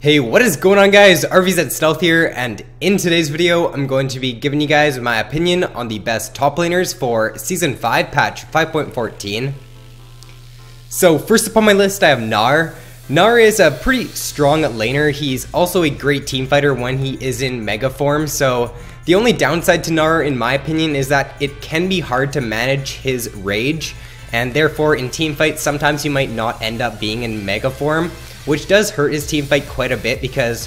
Hey, what is going on guys? RvzStealth here, and in today's video, I'm going to be giving you guys my opinion on the best top laners for Season 5 patch 5.14. So first up on my list, I have Gnar. Gnar is a pretty strong laner. He's also a great team fighter when he is in mega form, so the only downside to Gnar, in my opinion, is that it can be hard to manage his rage, and therefore in team fights, sometimes you might not end up being in mega form, which does hurt his team fight quite a bit, because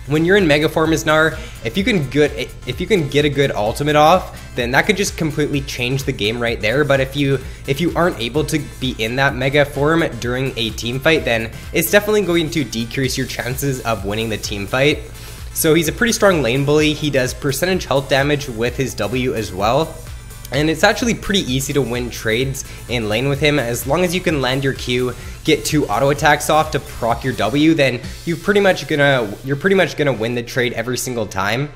when you're in mega form as Gnar, if you can get a good ultimate off, then that could just completely change the game right there. But if you aren't able to be in that mega form during a team fight, then it's definitely going to decrease your chances of winning the team fight. So he's a pretty strong lane bully. He does percentage health damage with his W as well. And it's actually pretty easy to win trades in lane with him. As long as you can land your Q, get 2 auto attacks off to proc your W, then you're pretty much gonna win the trade every single time.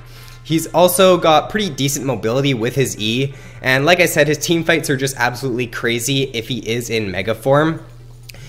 He's also got pretty decent mobility with his E, and like I said, his team fights are just absolutely crazy if he is in mega form.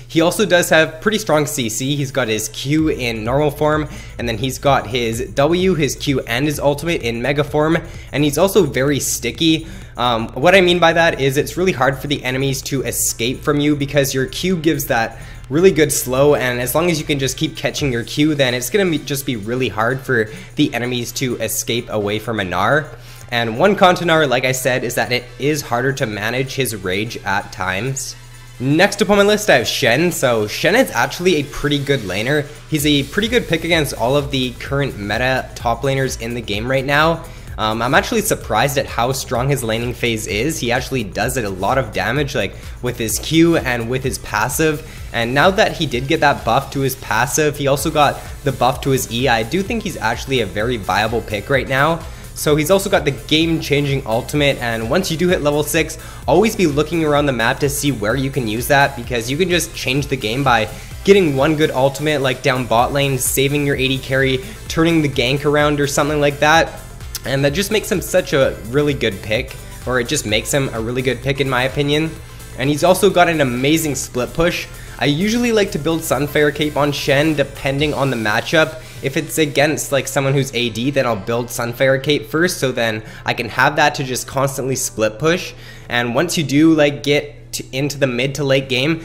He also does have pretty strong CC. He's got his Q in normal form, and then he's got his W, his Q, and his ultimate in mega form, and he's also very sticky. What I mean by that is it's really hard for the enemies to escape from you because your Q gives that really good slow, and as long as you can just keep catching your Q, then it's gonna just be really hard for the enemies to escape away from a Gnar. And one con to Gnar, like I said, is that it is harder to manage his rage at times. Next up on my list, I have Shen. So Shen is actually a pretty good laner. He's a pretty good pick against all of the current meta top laners in the game right now. I'm actually surprised at how strong his laning phase is. He actually does a lot of damage, like with his Q and with his passive. And now that he did get that buff to his passive, he also got the buff to his E. I do think he's actually a very viable pick right now. So he's also got the game-changing ultimate, and once you do hit level 6, always be looking around the map to see where you can use that, because you can just change the game by getting one good ultimate, like down bot lane, saving your AD carry, turning the gank around or something like that, and that just makes him such a really good pick, or it just makes him a really good pick in my opinion. And he's also got an amazing split push. I usually like to build Sunfire Cape on Shen depending on the matchup. If it's against like someone who's AD, then I'll build Sunfire Cape first, so then I can have that to just constantly split push. And once you do like get into the mid to late game,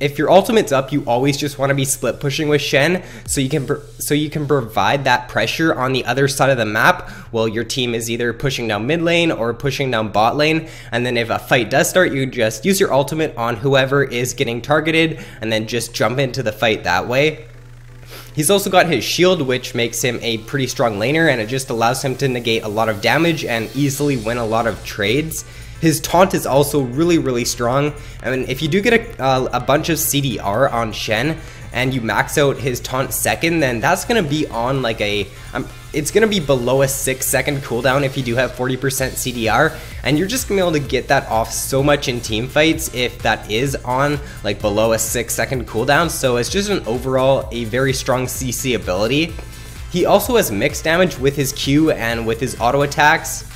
if your ultimate's up, you always just want to be split pushing with Shen, so you can provide that pressure on the other side of the map while your team is either pushing down mid lane or pushing down bot lane. And then if a fight does start, you just use your ultimate on whoever is getting targeted and then just jump into the fight that way. He's also got his shield, which makes him a pretty strong laner, and it just allows him to negate a lot of damage and easily win a lot of trades. His taunt is also really strong. I mean, if you do get a bunch of CDR on Shen and you max out his taunt second, then that's gonna be on like it's gonna be below a 6-second cooldown if you do have 40% CDR, and you're just gonna be able to get that off so much in team fights if that is on like below a 6-second cooldown. So it's just an overall a very strong CC ability. He also has mixed damage with his Q and with his auto attacks.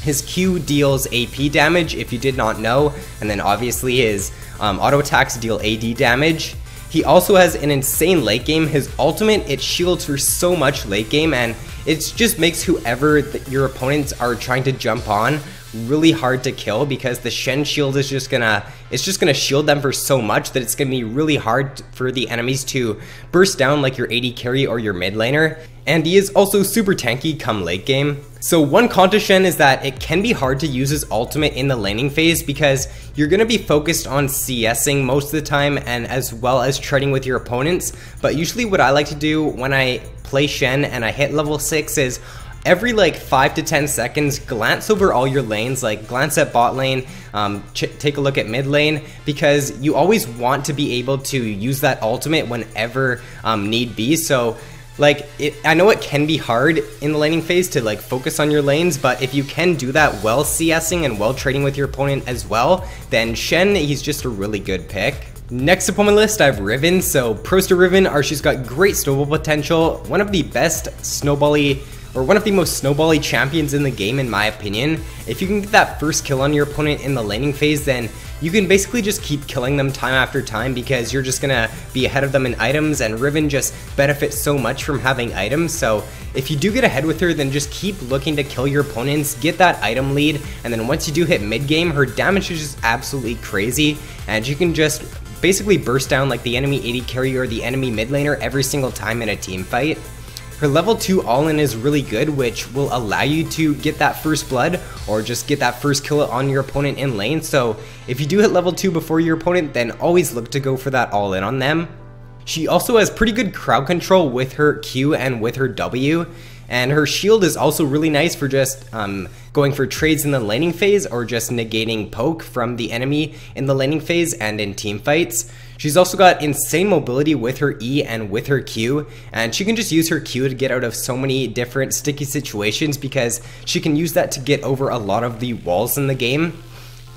His Q deals AP damage, if you did not know, and then obviously his auto attacks deal AD damage. He also has an insane late game. His ultimate, it shields for so much late game, and it just makes whoever your opponents are trying to jump on really hard to kill, because the Shen shield is just gonna shield them for so much that it's gonna be really hard for the enemies to burst down like your AD carry or your mid laner. And he is also super tanky come late game. So one con to Shen is that it can be hard to use his ultimate in the laning phase, because you're going to be focused on CSing most of the time, and as well as trading with your opponents. But usually what I like to do when I play Shen and I hit level 6 is every like 5 to 10 seconds, glance over all your lanes, like glance at bot lane, take a look at mid lane, because you always want to be able to use that ultimate whenever need be. So like, I know it can be hard in the laning phase to like focus on your lanes, but if you can do that while CSing and while trading with your opponent as well, then Shen, he's just a really good pick. Next up on my list, I have Riven. So pros to Riven are she's got great snowball potential, one of the best snowbally or one of the most snowbally champions in the game in my opinion. If you can get that first kill on your opponent in the laning phase, then you can basically just keep killing them time after time because you're just gonna be ahead of them in items, and Riven just benefits so much from having items. So if you do get ahead with her, then just keep looking to kill your opponents, get that item lead, and then once you do hit mid game, her damage is just absolutely crazy, and you can just basically burst down like the enemy AD carry or the enemy mid laner every single time in a team fight. Her level 2 all-in is really good, which will allow you to get that first blood or just get that first kill on your opponent in lane. So if you do hit level 2 before your opponent, then always look to go for that all-in on them. She also has pretty good crowd control with her Q and with her W, and her shield is also really nice for just going for trades in the laning phase or just negating poke from the enemy in the laning phase and in team fights. She's also got insane mobility with her E and with her Q, and she can just use her Q to get out of so many different sticky situations because she can use that to get over a lot of the walls in the game.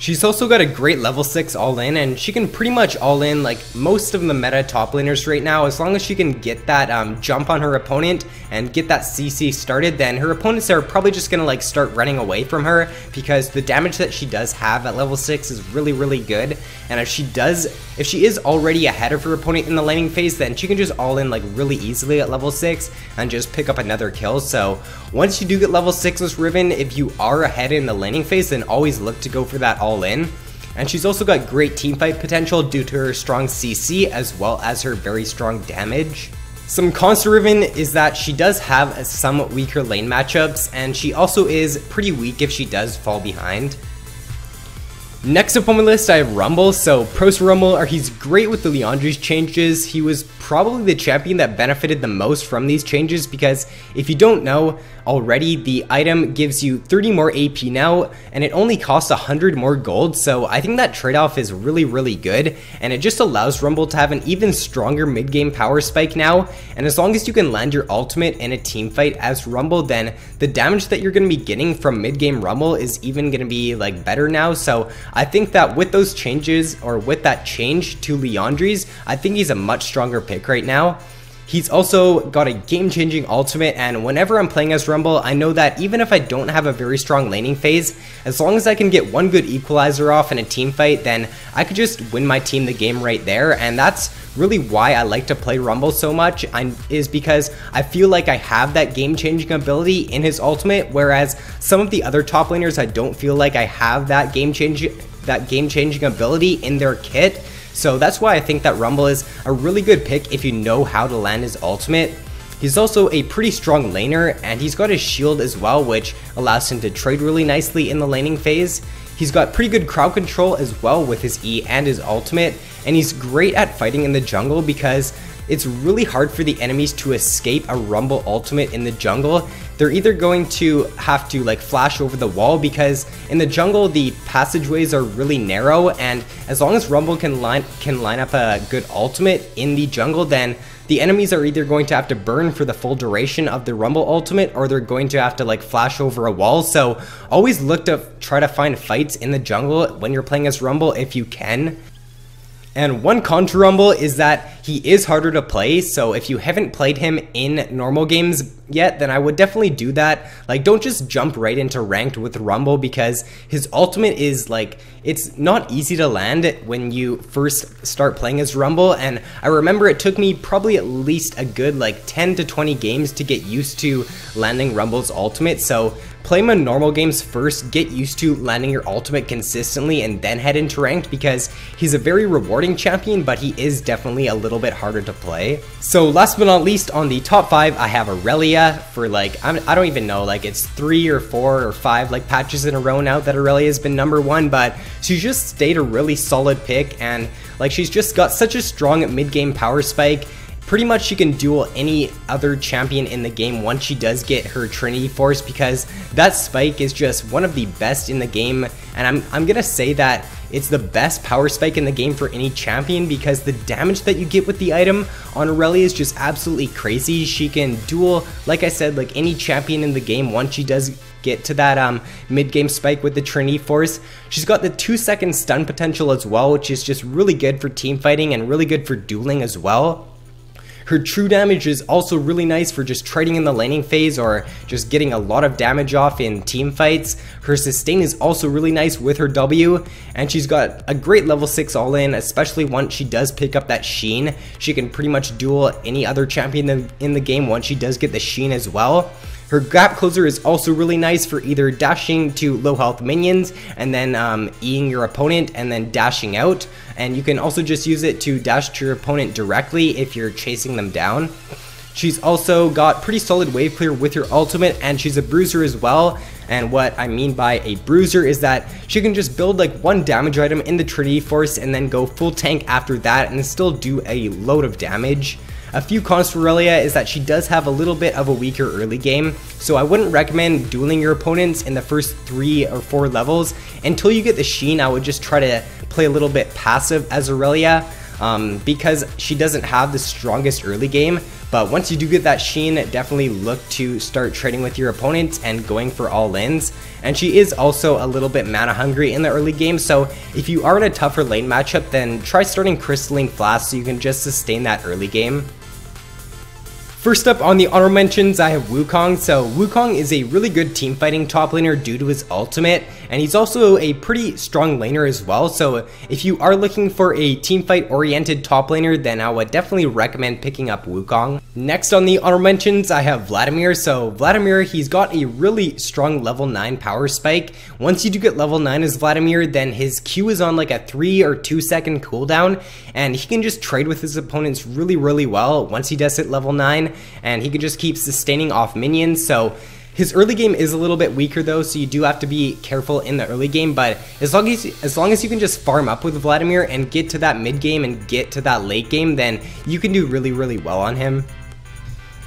She's also got a great level 6 all-in, and she can pretty much all-in like most of the meta top laners right now. As long as she can get that jump on her opponent and get that CC started, then her opponents are probably just gonna like start running away from her because the damage that she does have at level 6 is really good. And if she is already ahead of her opponent in the laning phase, then she can just all-in like really easily at level 6 and just pick up another kill. So once you do get level 6 with Riven, if you are ahead in the laning phase, then always look to go for that all-in. And she's also got great teamfight potential due to her strong CC as well as her very strong damage. Some cons to Riven is that she does have some weaker lane matchups, and she also is pretty weak if she does fall behind. Next up on my list, I have Rumble. So Pros Rumble, he's great with the Liandry's changes. He was probably the champion that benefited the most from these changes because if you don't know already, the item gives you 30 more AP now, and it only costs 100 more gold. So I think that trade-off is really good, and it just allows Rumble to have an even stronger mid-game power spike now. And as long as you can land your ultimate in a team fight as Rumble, then the damage that you're going to be getting from mid-game Rumble is even going to be like better now. So I think that with those changes, or with that change to Liandry's, I think he's a much stronger pick right now. He's also got a game-changing ultimate, and whenever I'm playing as Rumble, I know that even if I don't have a very strong laning phase, as long as I can get one good equalizer off in a team fight, then I could just win my team the game right there. And that's really why I like to play Rumble so much, is because I feel like I have that game-changing ability in his ultimate, whereas some of the other top laners, I don't feel like I have that game-changing ability in their kit. So that's why I think that Rumble is a really good pick if you know how to land his ultimate. He's also a pretty strong laner, and he's got his shield as well, which allows him to trade really nicely in the laning phase. He's got pretty good crowd control as well with his E and his ultimate, and he's great at fighting in the jungle because it's really hard for the enemies to escape a Rumble ultimate in the jungle. They're either going to have to like flash over the wall, because in the jungle the passageways are really narrow, and as long as Rumble can line up a good ultimate in the jungle, then the enemies are either going to have to burn for the full duration of the Rumble ultimate, or they're going to have to like flash over a wall. So always look to try to find fights in the jungle when you're playing as Rumble if you can. And one con to Rumble is that he is harder to play, so if you haven't played him in normal games yet, then I would definitely do that. Like, don't just jump right into ranked with Rumble, because his ultimate is like, it's not easy to land when you first start playing as Rumble, and I remember it took me probably at least a good like 10 to 20 games to get used to landing Rumble's ultimate. So play him in normal games first, get used to landing your ultimate consistently, and then head into ranked, because he's a very rewarding champion, but he is definitely a little bit harder to play. So last but not least, on the top 5, I have Aurelia for like, I don't even know, like it's 3 or 4 or 5 like patches in a row now that Aurelia has been number 1, but she's just stayed a really solid pick, and like she's just got such a strong mid-game power spike. Pretty much she can duel any other champion in the game once she does get her Trinity Force, because that spike is just one of the best in the game, and I'm gonna say that it's the best power spike in the game for any champion, because the damage that you get with the item on Aurelia is just absolutely crazy. She can duel, like I said, like any champion in the game once she does get to that mid-game spike with the Trinity Force. She's got the 2-second stun potential as well, which is just really good for team fighting and really good for dueling as well. Her true damage is also really nice for just trading in the laning phase or just getting a lot of damage off in team fights. Her sustain is also really nice with her W, and she's got a great level 6 all-in, especially once she does pick up that Sheen. She can pretty much duel any other champion in the game once she does get the Sheen as well. Her gap closer is also really nice for either dashing to low health minions and then Eing your opponent and then dashing out. And you can also just use it to dash to your opponent directly if you're chasing them down. She's also got pretty solid wave clear with her ultimate, and she's a bruiser as well. And what I mean by a bruiser is that she can just build like one damage item in the Trinity Force and then go full tank after that and still do a load of damage. A few cons for Aurelia is that she does have a little bit of a weaker early game, so I wouldn't recommend dueling your opponents in the first 3 or 4 levels. Until you get the Sheen, I would just try to play a little bit passive as Aurelia, because she doesn't have the strongest early game. But once you do get that Sheen, definitely look to start trading with your opponents and going for all-ins. And she is also a little bit mana hungry in the early game, so if you are in a tougher lane matchup, then try starting Crystalline Flask so you can just sustain that early game. First up on the honorable mentions, I have Wukong. So Wukong is a really good team fighting top laner due to his ultimate, and he's also a pretty strong laner as well. So if you are looking for a team fight oriented top laner, then I would definitely recommend picking up Wukong. Next on the honorable mentions, I have Vladimir. So Vladimir, he's got a really strong level 9 power spike. Once you do get level 9 as Vladimir, then his Q is on like a 3 or 2 second cooldown, and he can just trade with his opponents really well once he does hit level 9. And he can just keep sustaining off minions. So his early game is a little bit weaker though, so you do have to be careful in the early game, but as long as you can just farm up with Vladimir and get to that mid game and get to that late game, then you can do really well on him.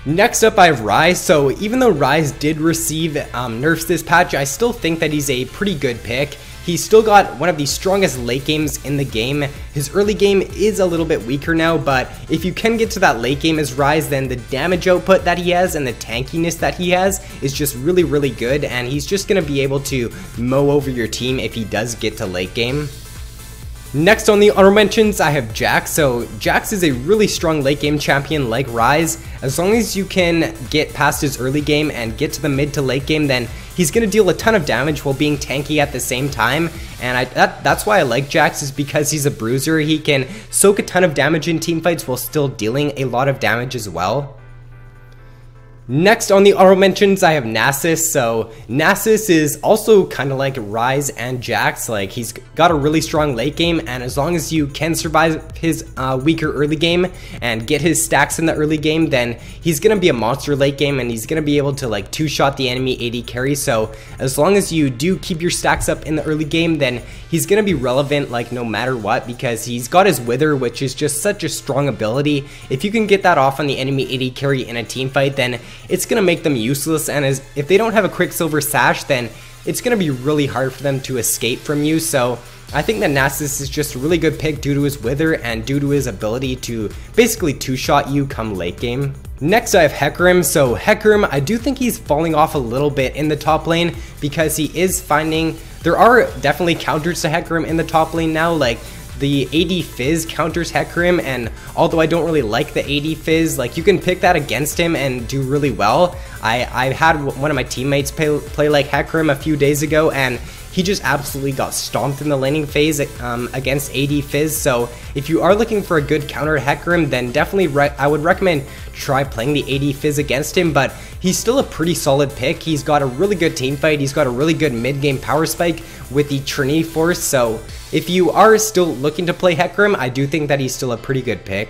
Next up, I have Ryze. So even though Ryze did receive nerfs this patch, I still think that he's a pretty good pick. He's still got one of the strongest late games in the game. His early game is a little bit weaker now, but if you can get to that late game as Ryze, then the damage output that he has and the tankiness that he has is just really good, and he's just going to be able to mow over your team if he does get to late game. Next on the honorable mentions, I have Jax. So Jax is a really strong late game champion like Ryze. As long as you can get past his early game and get to the mid to late game, then he's going to deal a ton of damage while being tanky at the same time. And that's why I like Jax, is because he's a bruiser. He can soak a ton of damage in teamfights while still dealing a lot of damage as well. Next on the honorable mentions, I have Nasus. So Nasus is also kind of like Ryze and Jax. Like, he's got a really strong late game, and as long as you can survive his weaker early game and get his stacks in the early game, then he's gonna be a monster late game, and he's gonna be able to like two-shot the enemy AD carry. So as long as you do keep your stacks up in the early game, then he's gonna be relevant like no matter what, because he's got his Wither, which is just such a strong ability. If you can get that off on the enemy AD carry in a team fight, then it's going to make them useless, and if they don't have a Quicksilver Sash, then it's going to be really hard for them to escape from you. So I think that Nasus is just a really good pick due to his Wither and due to his ability to basically two-shot you come late game. Next, I have Hecarim. So Hecarim, I do think he's falling off a little bit in the top lane, because he is finding there are definitely counters to Hecarim in the top lane now. Like, the AD Fizz counters Hecarim, and although I don't really like the AD Fizz, like, you can pick that against him and do really well. I had one of my teammates play like Hecarim a few days ago, and he just absolutely got stomped in the laning phase against AD Fizz. So if you are looking for a good counter to Hecarim, then definitely I would recommend try playing the AD Fizz against him, but he's still a pretty solid pick. He's got a really good team fight, he's got a really good mid-game power spike with the Trinity Force, so if you are still looking to play Hecarim, I do think that he's still a pretty good pick.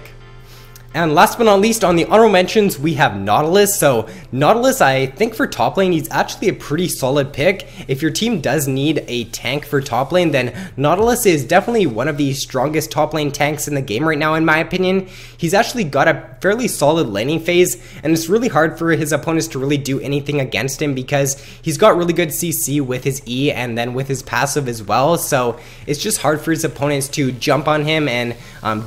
And last but not least, on the honorable mentions, we have Nautilus. So Nautilus, I think for top lane, he's actually a pretty solid pick. If your team does need a tank for top lane, then Nautilus is definitely one of the strongest top lane tanks in the game right now, in my opinion. He's actually got a fairly solid laning phase, and it's really hard for his opponents to really do anything against him, because he's got really good CC with his E and then with his passive as well. So it's just hard for his opponents to jump on him and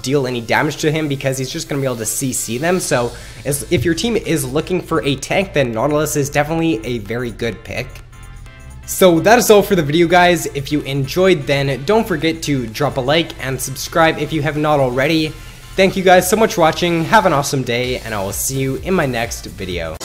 deal any damage to him, because he's just going to be able to CC them. So if your team is looking for a tank, then Nautilus is definitely a very good pick. So that is all for the video, guys. If you enjoyed, then don't forget to drop a like and subscribe if you have not already. Thank you guys so much for watching, have an awesome day, and I will see you in my next video.